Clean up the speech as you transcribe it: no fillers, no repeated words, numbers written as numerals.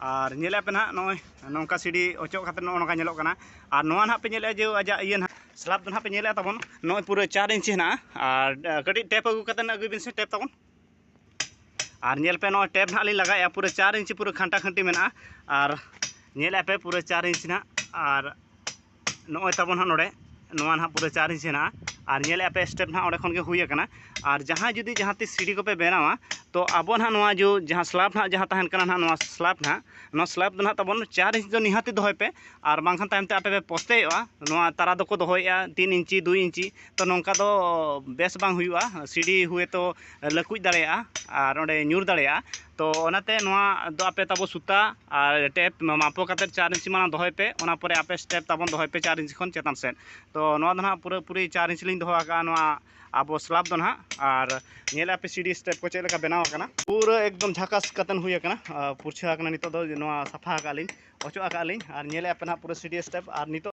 और नेले पे ना नॉय नौका सीढ़ी ओचो खाते नौका नेलोग कना और नोआ ना पे नेले जो आजा इया ना स्लैब दो ना पे नेले तबन नॉय पूरा 4 इंच ना और कटी टेप अगु खाते ना अगु बिन से टेप तबन और नेल पे नॉय टेप ना ली लगाया पूरा 4 इंच पूरा खंटा खंटी मेना और नेले पे पूरा 4 इंच ना और नॉय तबन हा नोडे नोआ ना पूरा 4 इंच ना और नेले पे स्टेप ना ओडे खन के हुई कना और जहां जुदी जहां ती सीढ़ी को पे बनावा तो अब ना नोआ जो जहां स्लैब ना जहां तहन कना ना नोआ स्लैब दो ना तबन 4 इंच दो निहाती दोहय पे और बांखान टाइम ते आपे पे पोस्तेवा नोआ तारा दो को दोहयआ 3 इंची 2 इंची तो नोंका दो बेस बांग हुआ सीढ़ी हुए तो लकुज दाड़ेया और ओडे न्यूर दाड़ेया तो ओनाते नोआ दो आपे तबो सुता और टेप मापो काते 4 इंची माना दोहय पे ओना परे आपे स्टेप तबन दोहय पे 4 इंची खन चेतन सेन तो नोआ दो ना पूरा पूरी 4 इंच लिंग दोहो आका नोआ अब स्लैब दो ना और नेला पे सीढ़ी स्टेप को चेक बनाव कना पूरा एकदम झकास कतन हुई कना पुरछा कना नितो दो नोआ सफा कालिन ओचो कालिन और नेले पे ना पूरा सीढ़ी स्टेप और नितो